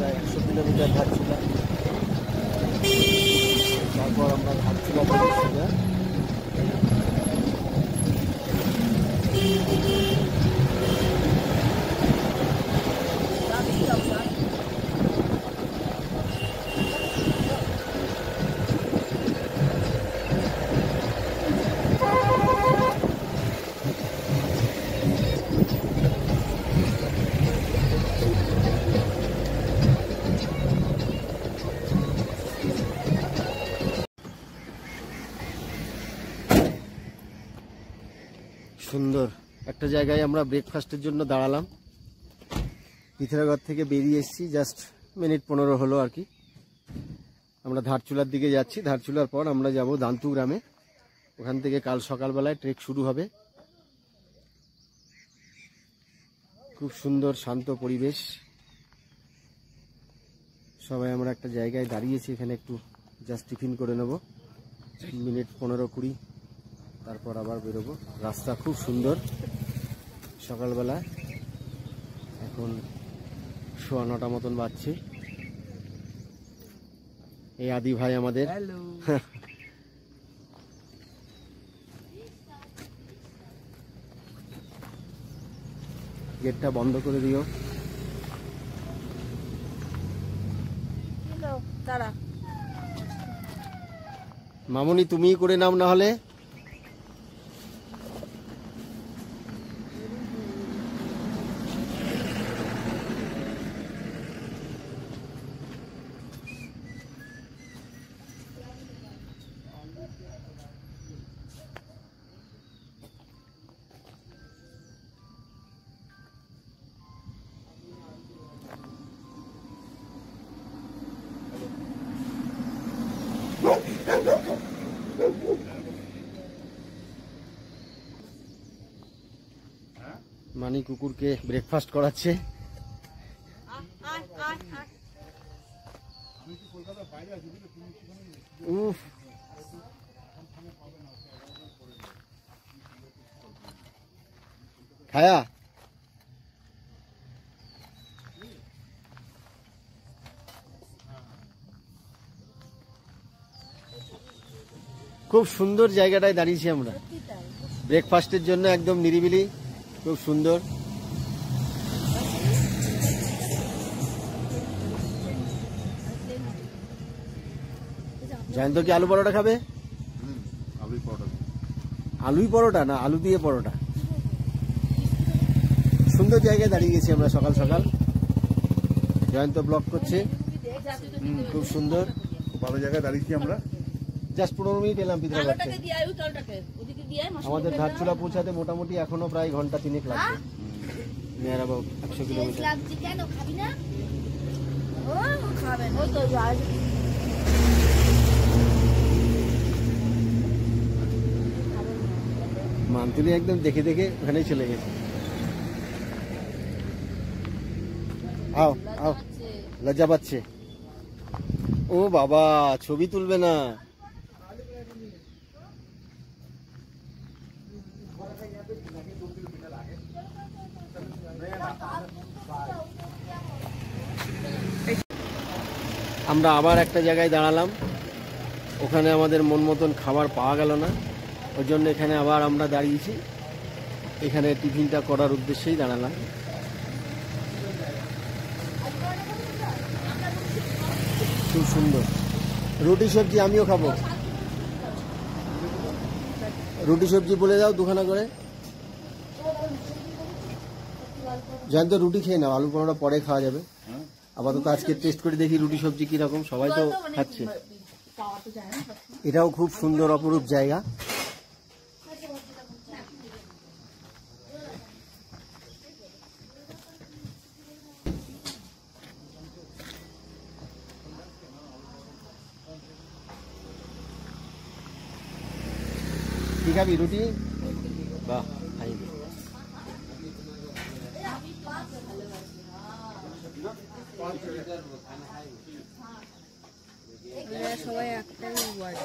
প্রায় 100 কিলোমিটার ধারচুলা। তারপর আমরা ধারচুলা থেকে সোজা সুন্দর একটা জায়গায় আমরা ব্রেকফাস্টের জন্য দাঁড়ালাম। পিথরাগড় থেকে বেরিয়ে এসেছি, জাস্ট মিনিট 15 হলো আর কি। আমরা ধারচুলার দিকে যাচ্ছি। ধারচুলার পর আমরা যাব দান্তু গ্রামে। ওখান থেকে কাল সকালবেলায় ট্রেক শুরু হবে। খুব সুন্দর শান্ত পরিবেশ। সবাই আমরা একটা জায়গায় দাঁড়িয়েছি, এখানে একটু জাস্ট টিফিন করে নেব, মিনিট 15-20, তারপর আবার বেরোবো। রাস্তা খুব সুন্দর সকালবেলা। এখন 9:15 মতন বাজছে। এই আদি ভাই আমাদের। গেটটা বন্ধ করে দিও। মামুনি তুমিই করে নাও না হলে। মানি কুকুরকে ব্রেকফাস্ট করাচ্ছে। উফ, খায়া খুব সুন্দর জায়গাটায় দাঁড়িয়েছি আমরা ব্রেকফাস্টের জন্য, একদম নিরিবিলি, খুব সুন্দর। জয়ন্ত কি আলু পরোটা খাবে? আলুই পরোটা না আলু দিয়ে পরোটা? সুন্দর জায়গায় দাঁড়িয়ে গেছি আমরা সকাল সকাল। জয়ন্ত ব্লগ করছে। খুব সুন্দর, খুব ভালো জায়গায় দাঁড়িয়েছি আমরা। জাস্ট 15 মিনিট এলাম পিথরাগড় থেকে। আমাদের ধারচুলা পৌঁছাতে মোটামুটি এখনো প্রায় ঘন্টা 3 লাগবে। Near about 100 kilometre. মান্তুলি একদম দেখে দেখে ওখানেই চলে গেছে। আও আও, লজ্জা পাচ্ছে। ও বাবা, ছবি তুলবে না? আমরা আবার একটা জায়গায় দাঁড়ালাম। ওখানে আমাদের মন মতন খাবার পাওয়া গেল না, ওই জন্য এখানে আবার আমরা দাঁড়িয়েছি। এখানে টিফিনটা করার উদ্দেশ্যেই দাঁড়ালাম। খুব সুন্দর রুটি সবজি, আমিও খাবো। রুটি সবজি বলে দাও দুখানা করে। জয়ন্ত রুটি খেয়ে নাও, আলু পরোটা পরে খাওয়া যাবে। আপাতত আজকে টেস্ট করে দেখি রুটি সবজি কিরকম। সবাই তো খাচ্ছে। এটাও খুব সুন্দর অপরূপ জায়গা। কি খাবি? রুটি? বাহ, খাইনি। সবাই একটাই ওয়ার্ড।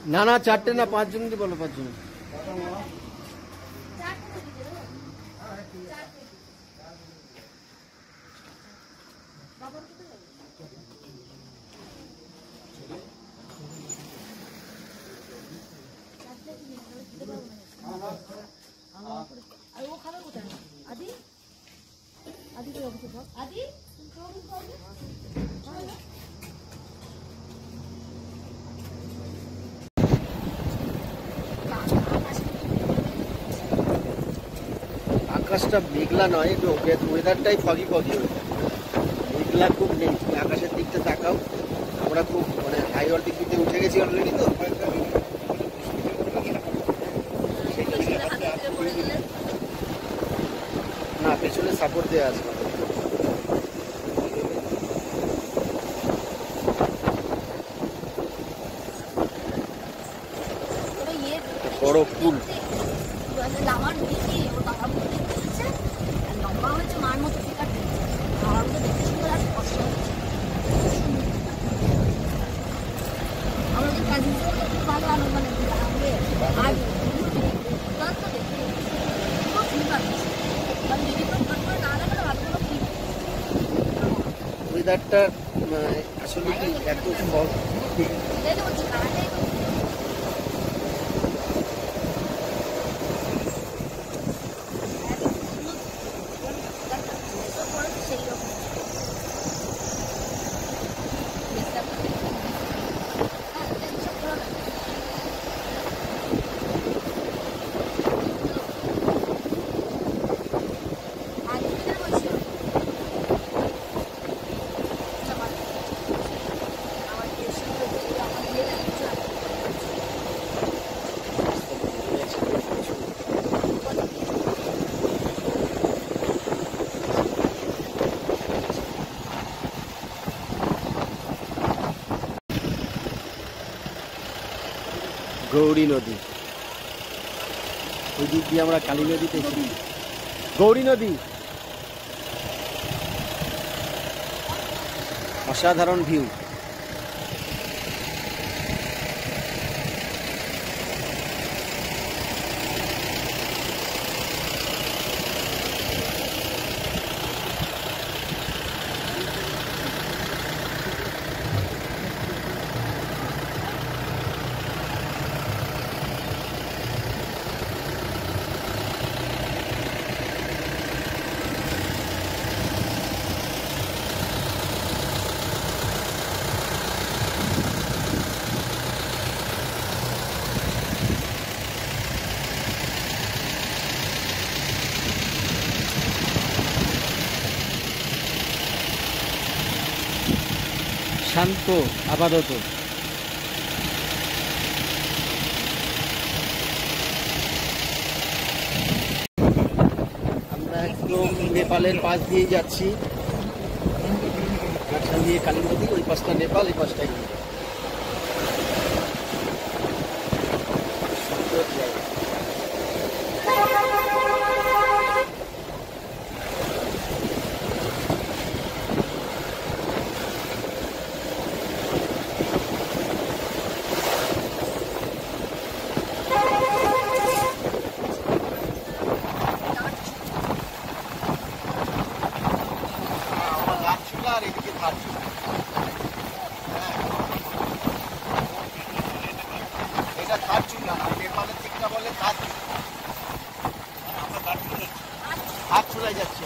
না না, 4টে না, 5 জনেরই বলো, 5 জন। আকাশটা মেঘলা নয়, একটু ওয়েদারটাই ফগি ফগি, মেঘলা খুব নেই। তুমি আকাশের দিকটা তাকাও, আমরা খুব মানে হাই অল্টিটিউডে উঠে গেছি অলরেডি তো। না, পেছনে সাপোর্ট দেওয়া আছে। বড় পুল, ওয়েদারটা আসলে কি এত গৌরী নদী, ওই দিক দিয়ে আমরা কালী নদীতে এসেছি। গৌরী নদী, অসাধারণ ভিউ। শান্ত আপাতত। আমরা একদম নেপালের পাশ দিয়ে যাচ্ছি, মাঝখান দিয়ে কালী নদী, ওই পাশটা নেপাল, এই পাশটা ইন্ডিয়া। সুন্দর জায়গা। আর এদিকে ধারচুলা, এটা ধারচুলা, আর নেপালের দিকটা বলে ধারচুলা। আমরা ধারচুলায় যাচ্ছি।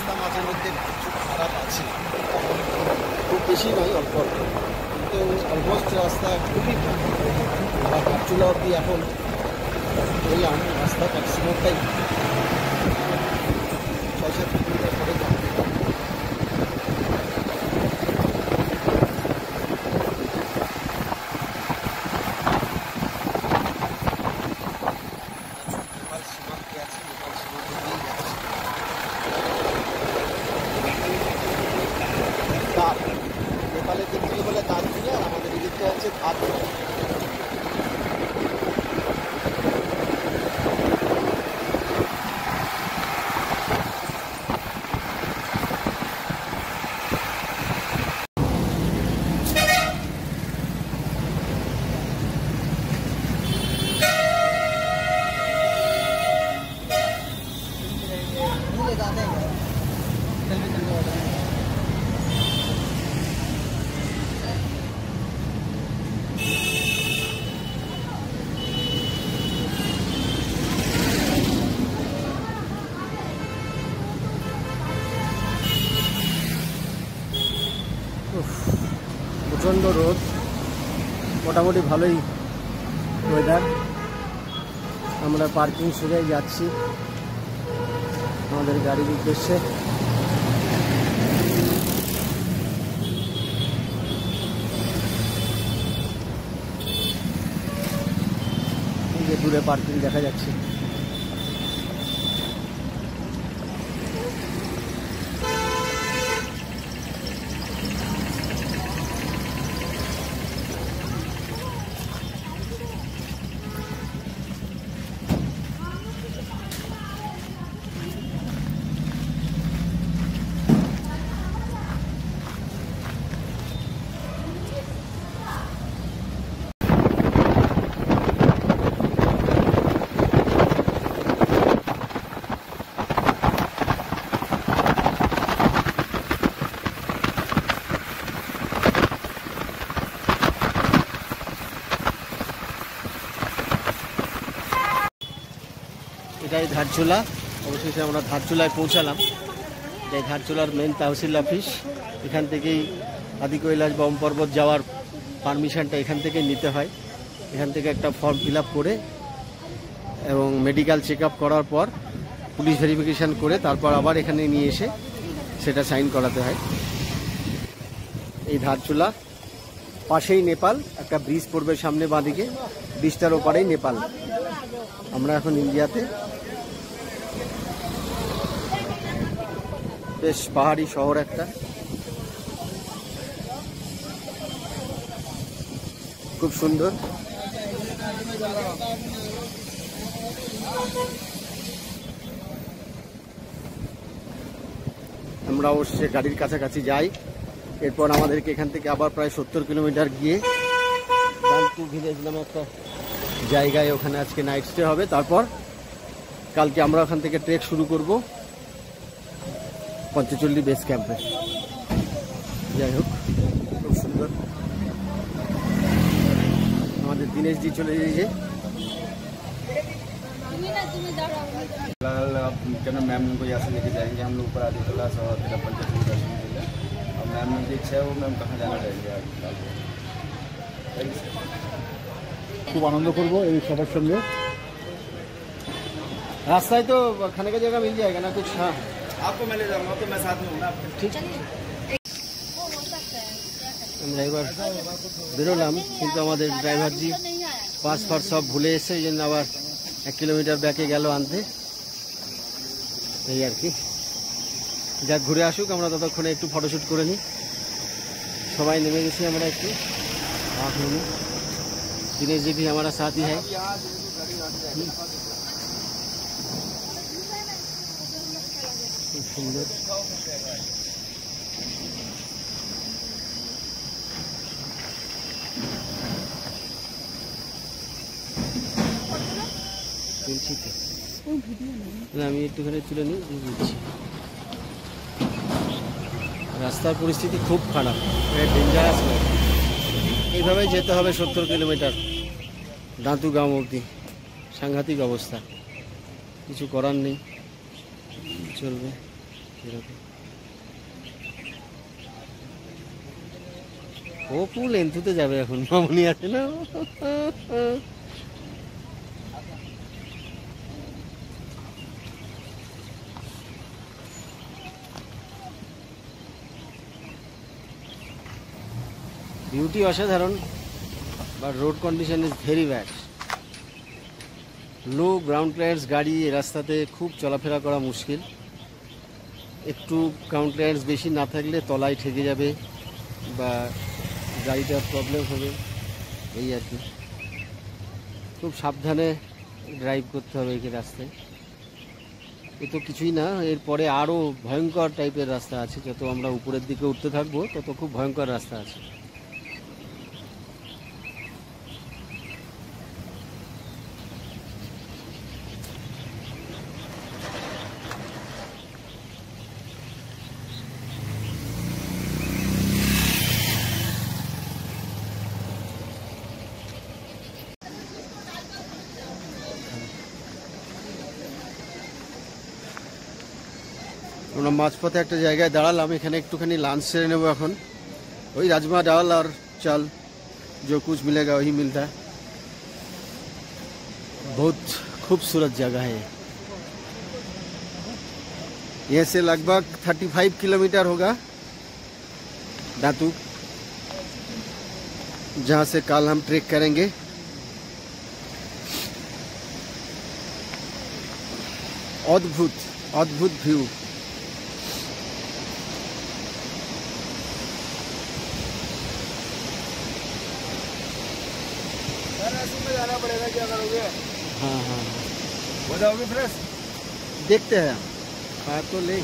রাস্তা মাঝে মধ্যে কিছু খারাপ আছে, খুব বেশি নয়, অল্প অল্প, কিন্তু অলমোস্ট রাস্তা খুবই ভালো। আমরা ঘাটচুলা অব্দি এখন বললাম রাস্তা ম্যাক্সিমামটাই 6-7 কিলোমিটার করে যাবে। নেপালে দেখতে বলে দার্জিলিং, আর আমাদের এদিকে আছে ধারচুলা। প্রচণ্ড রোদ, মোটামুটি ভালোই ওয়েদার। আমরা পার্কিং সেরে যাচ্ছি আমাদের গাড়ির উদ্দেশ্যে। এই যে দূরে পার্কিং দেখা যাচ্ছে। এটাই ধারচুলা। অবশেষে আমরা ধারচুলায় পৌঁছালাম। এটাই ধারচুলার মেন তহসিল অফিস। এখান থেকেই আদি কৈলাস বম পর্বত যাওয়ার পারমিশনটা এখান থেকেই নিতে হয়। এখান থেকে একটা ফর্ম ফিল আপ করে এবং মেডিকেল চেক আপ করার পর পুলিশ ভেরিফিকেশান করে তারপর আবার এখানে নিয়ে এসে সেটা সাইন করাতে হয়। এই ধারচুলা পাশেই নেপাল, একটা ব্রিজ পড়বে সামনে বাঁদিকে, ব্রিজটার ওপারেই নেপাল। আমরা এখন ইন্ডিয়াতে। বেশ পাহাড়ি শহর একটা, খুব সুন্দর। আমরা অবশ্যই গাড়ির কাছাকাছি যাই। এরপর আমাদেরকে এখান থেকে আবার প্রায় 70 কিলোমিটার গিয়ে গানটু ভিলেজ নামে একটা জায়গায়, ওখানে আজকে নাইট স্টে হবে। তারপর কালকে আমরা ওখান থেকে ট্রেক শুরু করব পঞ্চচল্লি বেস ক্যাম্পে। যাই হোক, খুব সুন্দর। আমাদের দিনেশজি চলে যাইছে। फिलहाल मैम को यहाँ से लेके जाएंगे हम लोग ऊपर आदि कैलाश और फिर पंचचल्ली दर्शन के लिए। और मैम की इच्छा है वो मैम कहाँ जाना चाहेंगे आगे फिलहाल। খুব আনন্দ করবো এই সবার সঙ্গে। রাস্তায় তো খানে का जगह मिल जाएगा ना कुछ? हाँ, आपको मैं ले जाऊँगा, तो मैं साथ में हूँ ना। ঠিক। আমরা এবার বেরোলাম, কিন্তু আমাদের ড্রাইভারজি পাস ফার সব ভুলে এসে, এই জন্য আবার 1 কিলোমিটার ব্যাকে গেল আনতে। এই আর কি, যাক ঘুরে আসুক, আমরা ততক্ষণে একটু ফটোশ্যুট করে নিই। সবাই নেমে গেছি আমরা একটু। दिनेश जी भी हमारा साथी है। सुंदर। আমি একটুখানি তুলে নিই, বুঝছি। রাস্তার পরিস্থিতি খুব খারাপ, ডেঞ্জারাস। এইভাবেই যেতে হবে 70 কিলোমিটার দাঁতু গাঁও অবধি। সাংঘাতিক অবস্থা, কিছু করার নেই, চলবে। এরকম অপু লেন্থুতে যাবে এখন, মামনি আছে না। বিউটি অসাধারণ, but road condition is very bad. Low ground clearance গাড়ি এই রাস্তাতে খুব চলাফেরা করা মুশকিল। একটু গ্রাউন্ড ক্লিয়ারেন্স বেশি না থাকলে তলায় ঠেকে যাবে বা গাড়িটার প্রবলেম হবে, এই আর কি। খুব সাবধানে ড্রাইভ করতে হবে এই রাস্তায়। এ তো কিছুই না, এরপরে আরও ভয়ঙ্কর টাইপের রাস্তা আছে। যত আমরা উপরের দিকে উঠতে থাকবো তত খুব ভয়ঙ্কর রাস্তা আছে। আমরা মাঝপথে একটা জায়গায় দাঁড়ালাম, এখানে একটুখানি লাঞ্চ সেরে নেবো এখন। वही राजमा दाल और चाल जो कुछ मिलेगा वही मिलता है। बहुत खूबसूरत जगह है। यहाँ से लगभग 35 किलोमीटर होगा दातू, जहाँ से कल हम ट्रेक करेंगे। अद्भुत अद्भुत व्यू। जाना पड़ेगा, क्या करोगे? हाँ हाँ हो जाओगे फ्रेश? देखते हैं, खा तो ले।